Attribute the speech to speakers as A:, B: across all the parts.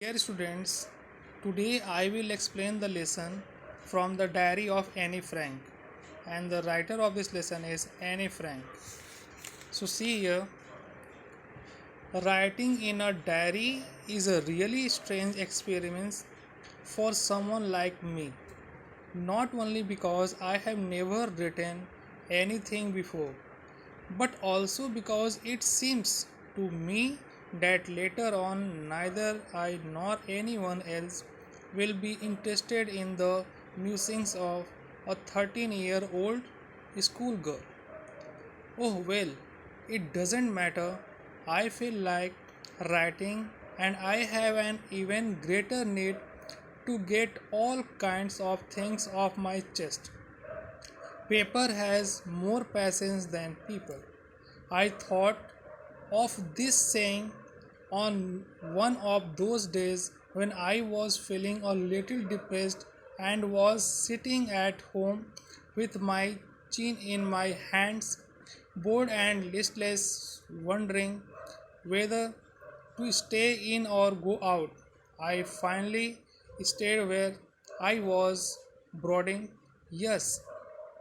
A: Dear students, today I will explain the lesson from the diary of Annie Frank, and the writer of this lesson is Annie Frank. So see here, writing in a diary is a really strange experience for someone like me. Not only because I have never written anything before, but also because it seems to me that later on neither I nor anyone else will be interested in the musings of a 13-year-old schoolgirl. Oh well, it doesn't matter. I feel like writing and I have an even greater need to get all kinds of things off my chest. Paper has more patience than people. I thought of this saying on one of those days when I was feeling a little depressed and was sitting at home with my chin in my hands, bored and listless, wondering whether to stay in or go out. I finally stayed where I was, brooding. Yes,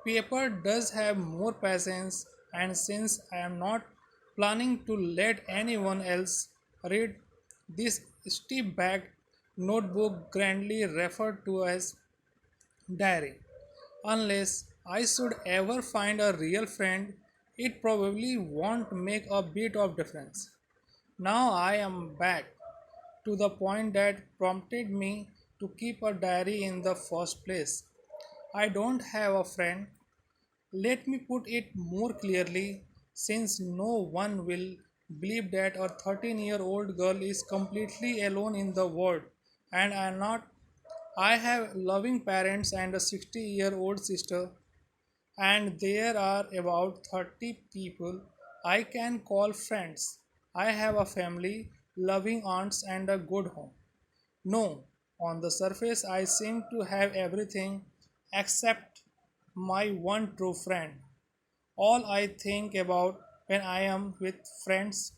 A: paper does have more patience, and since I am not planning to let anyone else read this steep bagged notebook grandly referred to as diary, unless I should ever find a real friend, it probably won't make a bit of difference. Now I am back to the point that prompted me to keep a diary in the first place. I don't have a friend. Let me put it more clearly, since no one will believe that a 13-year-old girl is completely alone in the world, and I am not. I have loving parents and a 60-year-old sister, and there are about 30 people I can call friends. I have a family, loving aunts, and a good home. No, on the surface, I seem to have everything except my one true friend. All I think about when I am with friends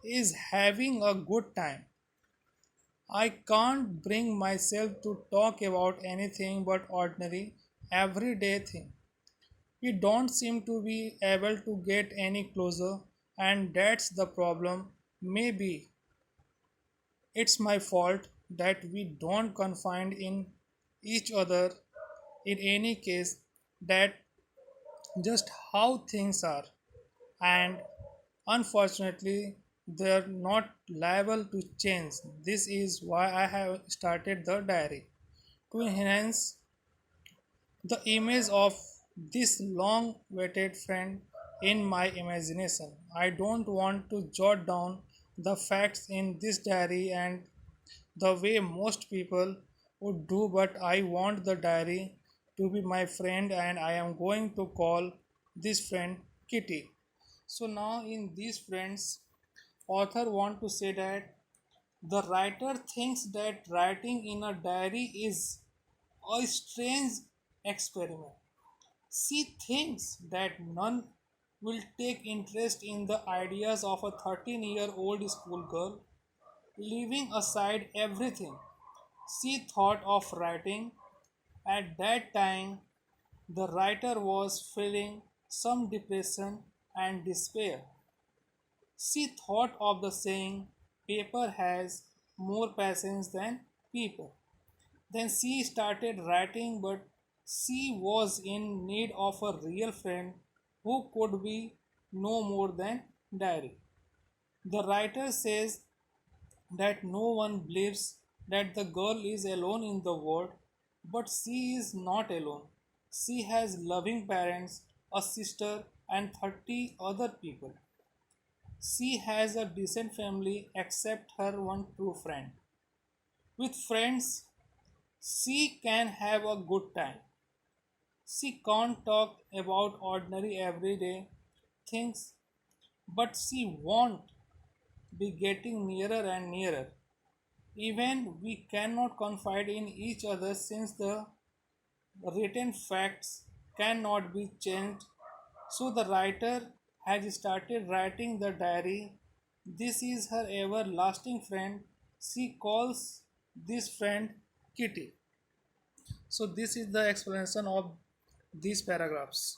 A: is having a good time. I can't bring myself to talk about anything but ordinary, everyday thing. We don't seem to be able to get any closer, and that's the problem. Maybe it's my fault that we don't confide in each other. In any case, that just how things are, and unfortunately, they're not liable to change. This is why I have started the diary to enhance the image of this long waited friend in my imagination. I don't want to jot down the facts in this diary and the way most people would do, but I want the diary to be my friend, and I am going to call this friend Kitty. So now in these friends, author want to say that the writer thinks that writing in a diary is a strange experiment. She thinks that none will take interest in the ideas of a 13-year-old schoolgirl, leaving aside everything she thought of writing. At that time, the writer was feeling some depression and despair. She thought of the saying, paper has more patience than people. Then she started writing, but she was in need of a real friend who could be no more than diary. The writer says that no one believes that the girl is alone in the world, but she is not alone. She has loving parents, a sister, and 30 other people. She has a decent family except her one true friend. With friends, she can have a good time. She can't talk about ordinary everyday things, but she won't be getting nearer and nearer. Even we cannot confide in each other since the written facts cannot be changed. So the writer has started writing the diary. This is her everlasting friend. She calls this friend Kitty. So this is the explanation of these paragraphs.